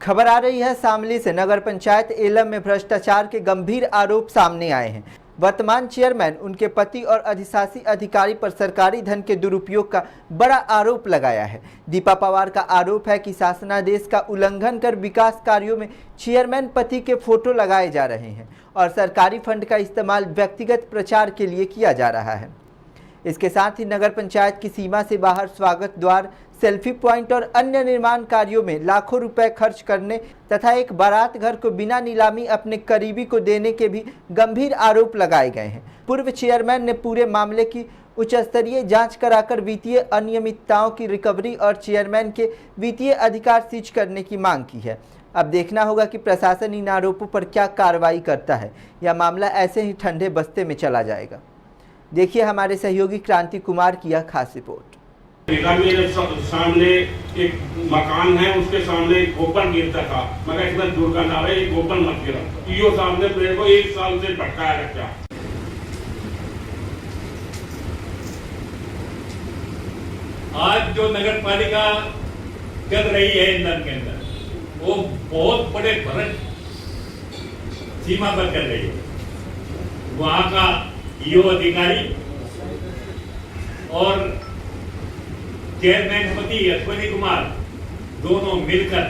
खबर आ रही है शामली से। नगर पंचायत एलम में भ्रष्टाचार के गंभीर आरोप सामने आए हैं। वर्तमान चेयरमैन, उनके पति और अधिशासी अधिकारी पर सरकारी धन के दुरुपयोग का बड़ा आरोप लगाया है। दीपा पवार का आरोप है कि शासनादेश का उल्लंघन कर विकास कार्यों में चेयरमैन पति के फोटो लगाए जा रहे हैं और सरकारी फंड का इस्तेमाल व्यक्तिगत प्रचार के लिए किया जा रहा है। इसके साथ ही नगर पंचायत की सीमा से बाहर स्वागत द्वार, सेल्फी पॉइंट और अन्य निर्माण कार्यों में लाखों रुपए खर्च करने तथा एक बारात घर को बिना नीलामी अपने करीबी को देने के भी गंभीर आरोप लगाए गए हैं। पूर्व चेयरमैन ने पूरे मामले की उच्च स्तरीय जांच कराकर वित्तीय अनियमितताओं की रिकवरी और चेयरमैन के वित्तीय अधिकार सीज करने की मांग की है। अब देखना होगा कि प्रशासन इन आरोपों पर क्या कार्रवाई करता है या मामला ऐसे ही ठंडे बस्ते में चला जाएगा। देखिए हमारे सहयोगी क्रांति कुमार की यह खास रिपोर्ट। मेरे सामने एक मकान है, उसके सामने एक गोबर गिरता था। मगर इतना दूर का नाम है, ये गोबर मत गिरा। ईओ साहब ने मेरे को 1 साल से भटकाया रखा। आज जो नगर पालिका चल रही है इंदौर के अंदर, वो बहुत बड़े भ्रष्ट सीमा पर चल रही है। वहां का ईओ अधिकारी और चेयरमैन पति अश्विनी कुमार दोनों मिलकर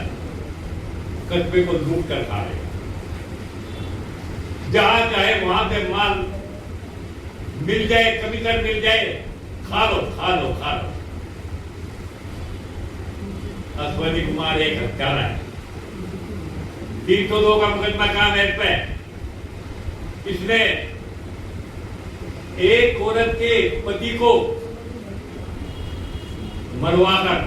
कस्बे को लूट कर खा रहे। जहां चाहे वहां से माल मिल जाए, कमीशन मिल जाए, खा लो खा लो खा लो। अश्विनी कुमार एक हत्यारा है। 302 का मुकदमा काम एक्ट पे इसने एक औरत के पति को मरवाकर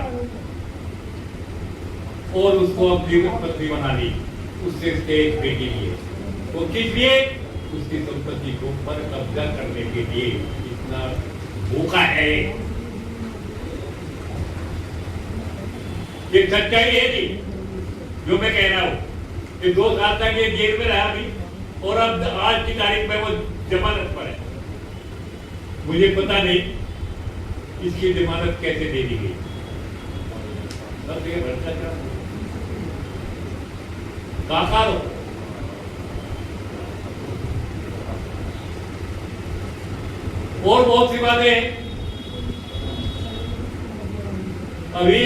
और उसको अपनी पत्नी बना ली। उससे उसके एक बेटी लिए, वो किस लिए? उसकी संपत्ति को पर कब्जा करने के लिए। इतना भूखा है ये सच्चाई है जी जो मैं कह रहा हूं। ये 2 साल तक ये जेल में रहा भी और अब आज की तारीख में वो जमानत पर है। मुझे पता नहीं इसकी जमानत कैसे दे दी गई। सब ये भ्रष्टाचार काका लो। और बहुत सी बातें अभी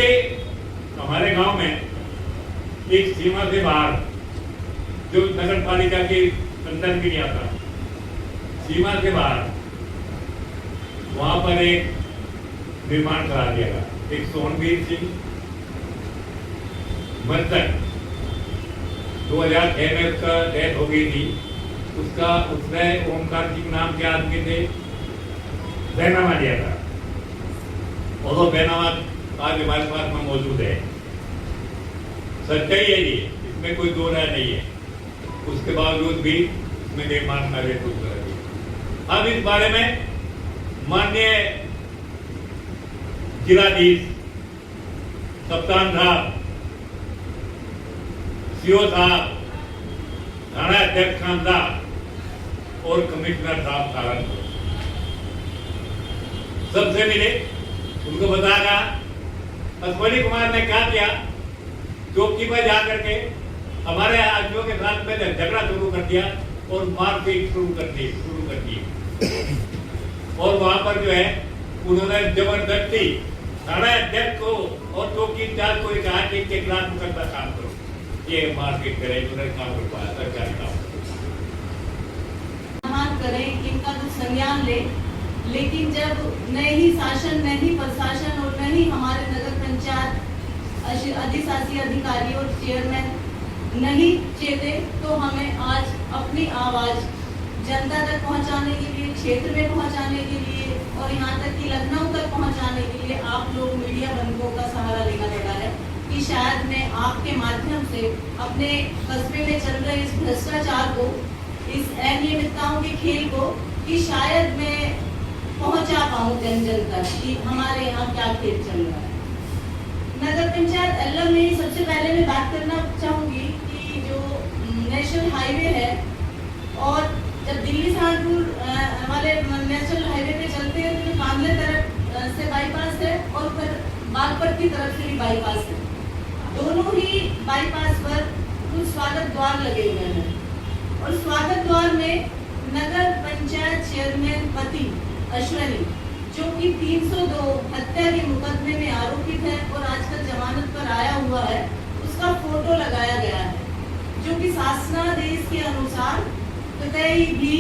हमारे गांव में एक सीमा से बाहर जो नगर पालिका के अंदर भी नहीं आता, सीमा से बाहर वहां पर एक निर्माण करा दिया गया। एक सोनवीर सिंह मृतक 2006 में उसका डेथ हो गई थी। उसने ओमकार सिंह नाम के आदमी से बैनामा लिया था और वो बैनामा आज हमारे पास में मौजूद है। सच्चाई है ये, इसमें कोई दो राय नहीं है। उसके बावजूद भी इसमें निर्माण कार्य कुछ कर रही है। अब इस बारे में माननीय जिलाधीश, कप्तान साहब, सीओ साहब, थाना अध्यक्ष खान साहब और कमिश्नर साहब सहारनपुर सबसे मिले। उनको बताया अश्विनी कुमार ने क्या किया, चौकी पर जाकर के हमारे आदमियों के साथ में झगड़ा शुरू कर दिया और मारपीट शुरू कर दी। और वहां पर जो है उन्होंने जबरदस्ती थाना अध्यक्ष को और चौकी इंचार्ज को कहा कि इनके खिलाफ मुकदमा काम करो, ये मारपीट करे, उन्होंने काम कर पाया सरकारी काम करें, इनका तो संज्ञान ले। लेकिन जब न ही शासन, न ही प्रशासन और न ही हमारे नगर पंचायत अधिशासी अधिकारी और चेयरमैन नहीं चेते, तो हमें आज अपनी आवाज जनता तक पहुंचाने के लिए, क्षेत्र में पहुंचाने के लिए और यहाँ तक कि लखनऊ तक पहुंचाने के लिए आप लोग मीडिया बंधुओं का सहारा लेना पड़ा है कि शायद मैं आपके माध्यम से अपने कस्बे में चल रहे इस भ्रष्टाचार को, इस अनियमितताओं के खेल को, कि शायद मैं पहुंचा पाऊं जन तक कि हमारे यहाँ क्या खेल चल रहा है। नगर पंचायत एलम में सबसे पहले मैं बात करना चाहूंगी कि जो नेशनल हाईवे है और जब दिल्ली सहारनपुर वाले नेशनल हाईवे पे चलते हैं तो कांदले तरफ से बाईपास है और फिर बागपत की तरफ से भी बाईपास है। दोनों ही बाईपास पर स्वागत द्वार लगे हुए हैं और स्वागत द्वार में नगर पंचायत चेयरमैन पति अश्वनी, जो कि 302 हत्या के मुकदमे में आरोपित है और आजकल जमानत पर आया हुआ है, उसका फोटो लगाया गया है, जो कि शासनादेश के अनुसार कतई भी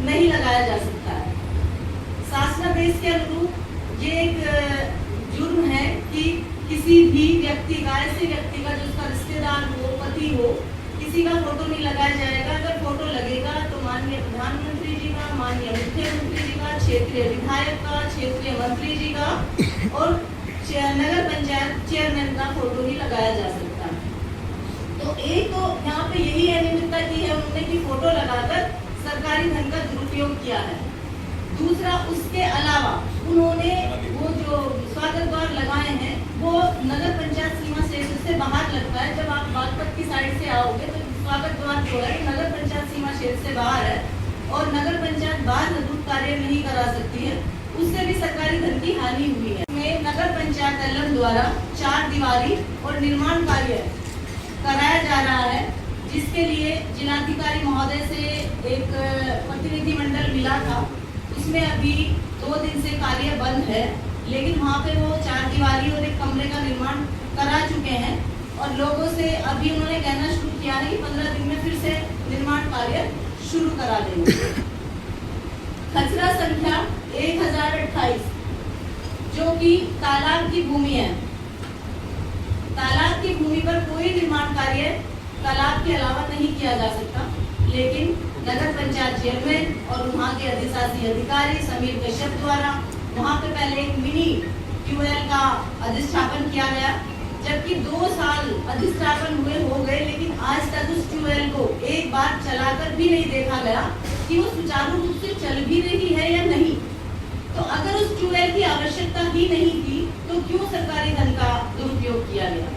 नहीं लगाया जा सकता है। शासनादेश के अनुरूप ये एक जुर्म है कि किसी भी व्यक्ति का, ऐसे व्यक्ति का जो उसका रिश्तेदार हो, पति हो, किसी का फोटो नहीं लगाया जाएगा। अगर फोटो लगेगा तो माननीय प्रधानमंत्री जी का, माननीय मुख्यमंत्री जी का, क्षेत्रीय विधायक का, क्षेत्रीय मंत्री जी का और नगर पंचायत चेयरमैन का फोटो ही लगाया जा सकता है। तो एक तो यहाँ पे यही अनियमितता की है उन्होंने कि फोटो लगाकर सरकारी धन का दुरुपयोग किया है। दूसरा, उसके अलावा उन्होंने वो जो स्वागत द्वार लगाए हैं वो नगर पंचायत सीमा क्षेत्र से बाहर लगता है। जब आप बागपत की साइड से आओगे तो स्वागत द्वार जो है नगर पंचायत सीमा क्षेत्र से बाहर है और नगर पंचायत बाहर मजबूत कार्य नहीं करा सकती है, उससे भी सरकारी धन की हानि हुई है। में नगर पंचायत एलएम द्वारा 4 दीवारी और निर्माण कार्य कराया जा रहा है, जिसके लिए जिलाधिकारी महोदय से एक प्रतिनिधिमंडल मिला था। उसमें अभी 2 दिन से कार्य बंद है, लेकिन वहाँ पे वो 4 दीवारी और एक कमरे का निर्माण करा चुके हैं और लोगों से अभी उन्होंने कहना शुरू किया है कि 15 दिन में फिर से निर्माण कार्य शुरू करा देंगे। खसरा संख्या 1028 जो कि तालाब की भूमि है, तालाब की भूमि पर कोई निर्माण कार्य तालाब के अलावा नहीं किया जा सकता, लेकिन नगर पंचायत चेयरमैन और वहाँ के अधिशासी अधिकारी समीर कश्यप द्वारा वहाँ पे पहले एक मिनी ट्यूबवेल का अधिष्ठापन किया गया, जबकि 2 साल अधिष्ठापन हुए हो गए, लेकिन आज तक उस ट्यूबवेल को एक बार चलाकर भी नहीं देखा गया कि वो सुचारू रूप से चल भी रही है या नहीं। तो अगर उस ट्यूबवेल की आवश्यकता ही नहीं थी तो क्यों सरकारी धन का दुरुपयोग किया गया।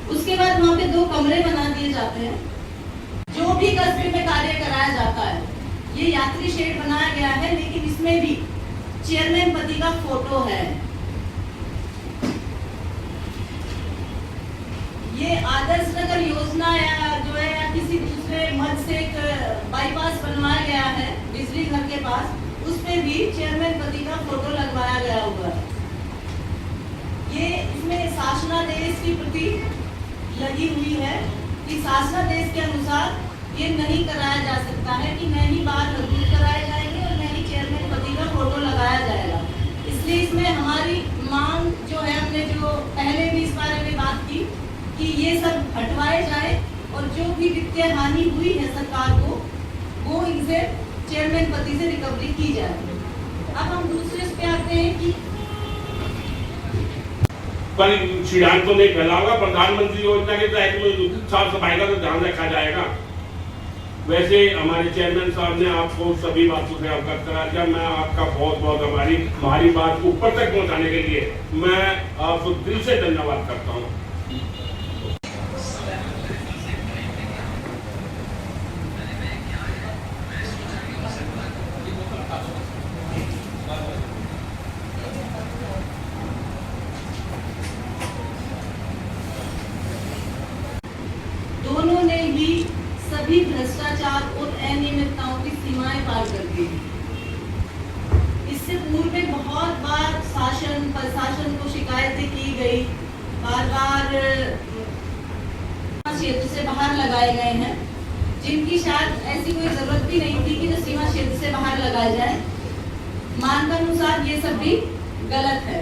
उसके बाद वहाँ पे 2 कमरे बना दिए जाते हैं। जो भी कस्बे में कार्य कराया जाता है, ये यात्री शेड बनाया गया है, लेकिन इसमें भी चेयरमैन पति का फोटो है। ये आदर्श नगर योजना या जो है या किसी दूसरे मद से एक बाईपास बनवाया गया है बिजली घर के पास, उसमें भी चेयरमैन पति का फोटो लगवाया गया हुआ है। ये इसमें शासनादेश की प्रति लगी हुई है कि शासनादेश के अनुसार ये नहीं कराया जा सकता है कि न ही बाहर मजबूत कराए जाएंगे और न ही चेयरमैन पति का फोटो लगाया जाएगा। इसलिए इसमें हमारी मांग जो है, हमने जो पहले भी इस बारे में बात की कि ये सब हटवाए जाए और जो भी वित्तीय हानि हुई है सरकार को, वो इनसे चेयरमैन पति से रिकवरी की जाए। अब हम दूसरे पे आते हैं कि पर शिलान्यास तो नहीं फैला होगा। प्रधानमंत्री योजना के तहत में साफ सफाई का तो ध्यान रखा जाएगा। वैसे हमारे चेयरमैन साहब ने आपको सभी बातों से अवगत करा दिया। मैं आपका बहुत बहुत हमारी बात ऊपर तक पहुंचाने के लिए मैं आपको दिल से धन्यवाद करता हूँ। दोनों ने भी सभी भ्रष्टाचार और अनियमितताओं की सीमाएं पार कर दी। इससे पूर्व में बहुत बार शासन प्रशासन को शिकायतें की गई, बार क्षेत्र से बाहर लगाए गए हैं, जिनकी शायद ऐसी कोई जरूरत भी नहीं थी कि जो सीमा क्षेत्र से बाहर लगाए जाए। मानकानुसार ये सब भी गलत है।